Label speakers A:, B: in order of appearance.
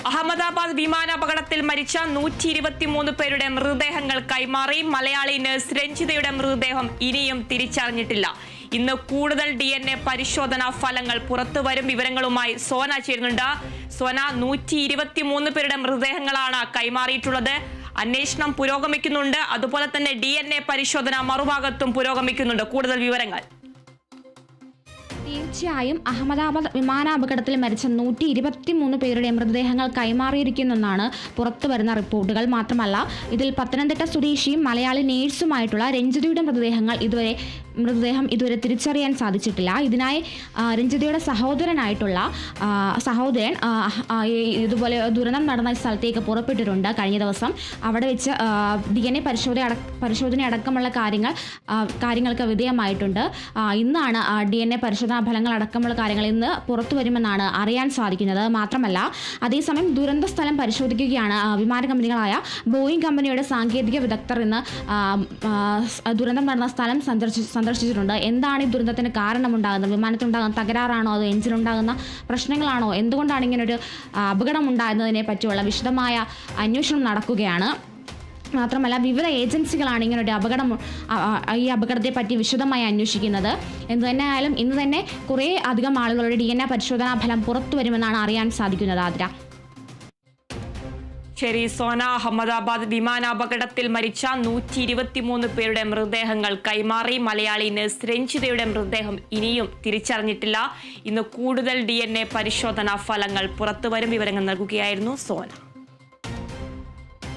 A: അഹമ്മദാബാദ് വിമാനാപകടത്തിൽ മരിച്ച 123 പേരുടെ മൃതദേഹങ്ങൾ കൈമാറി. മലയാളി നഴ്സ് രഞ്ജിതയുടെ മൃതദേഹം ഇനിയും തിരിച്ചറിഞ്ഞിട്ടില്ല. ഇന്ന് കൂടുതൽ DNA പരിശോധനാ ഫലങ്ങൾ പുറത്തുവരും. വിവരങ്ങളുമായി സോന ചേരുന്നുണ്ട്. സോന, 123 പേരുടെ മൃതദേഹങ്ങളാണ് കൈമാറിയിട്ടുള്ളത്. അന്വേഷണം പുരോഗമിക്കുന്നുണ്ട്. അതുപോലെ തന്നെ DNA പരിശോധന മറുഭാഗത്തും പുരോഗമിക്കുന്നുണ്ട്. കൂടുതൽ വിവരങ്ങൾ.
B: തീർച്ചയായും അഹമ്മദാബാദ് വിമാനാപകടത്തിൽ മരിച്ച 123 പേരുടെ മൃതദേഹങ്ങൾ കൈമാറിയിരിക്കുന്നെന്നാണ് പുറത്തു വരുന്ന റിപ്പോർട്ടുകൾ. മാത്രമല്ല, ഇതിൽ പത്തനംതിട്ട സ്വദേശിയും മലയാളി നേഴ്സുമായിട്ടുള്ള രഞ്ജിതയുടെ മൃതദേഹം ഇതുവരെ തിരിച്ചറിയാൻ സാധിച്ചിട്ടില്ല. ഇതിനായി രഞ്ജിതയുടെ സഹോദരൻ ഇതുപോലെ ദുരന്തം നടന്ന സ്ഥലത്തേക്ക് പുറപ്പെട്ടിട്ടുണ്ട് കഴിഞ്ഞ ദിവസം. അവിടെ വെച്ച് DNA പരിശോധന അടക്കമുള്ള കാര്യങ്ങൾക്ക് വിധേയമായിട്ടുണ്ട്. ഇന്നാണ് DNA പരിശോധനാ ഫലങ്ങൾ അടക്കമുള്ള കാര്യങ്ങൾ ഇന്ന് പുറത്തു വരുമെന്നാണ് അറിയാൻ സാധിക്കുന്നത്. മാത്രമല്ല, അതേസമയം ദുരന്ത സ്ഥലം പരിശോധിക്കുകയാണ് വിമാന കമ്പനികളായ ബോയിങ് കമ്പനിയുടെ സാങ്കേതിക വിദഗ്ധർ ഇന്ന് ദുരന്തം നടന്ന സ്ഥലം സന്ദർശിച്ചിട്ടുണ്ട്. എന്താണ് ഈ ദുരന്തത്തിന് കാരണമുണ്ടാകുന്നത്? വിമാനത്തിനുണ്ടാകുന്ന തകരാറാണോ, അതോ എഞ്ചിനുണ്ടാകുന്ന പ്രശ്നങ്ങളാണോ, എന്തുകൊണ്ടാണ് ഇങ്ങനൊരു അപകടം ഉണ്ടാകുന്നതിനെ പറ്റിയുള്ള വിശദമായ അന്വേഷണം നടക്കുകയാണ്. മാത്രമല്ല, വിവിധ ഏജൻസികളാണ് ഇങ്ങനൊരു ഈ അപകടത്തെ പറ്റി വിശദമായി അന്വേഷിക്കുന്നത്. എന്തു തന്നെ ആയാലും ഇന്ന് തന്നെ കുറേ അധികം ആളുകളുടെ DNA പരിശോധനാ ഫലം പുറത്തു വരുമെന്നാണ് അറിയാൻ സാധിക്കുന്നത്. ആതിര.
A: ശരി സോന, അഹമ്മദാബാദ് വിമാനാപകടത്തിൽ മരിച്ച 123 പേരുടെ മൃതദേഹങ്ങൾ കൈമാറി. മലയാളി നഴ്സ് രഞ്ജിതയുടെ മൃതദേഹം ഇനിയും തിരിച്ചറിഞ്ഞിട്ടില്ല. ഇന്ന് കൂടുതൽ DNA പരിശോധനാ ഫലങ്ങൾ പുറത്തുവരും. വിവരങ്ങൾ നൽകുകയായിരുന്നു സോന.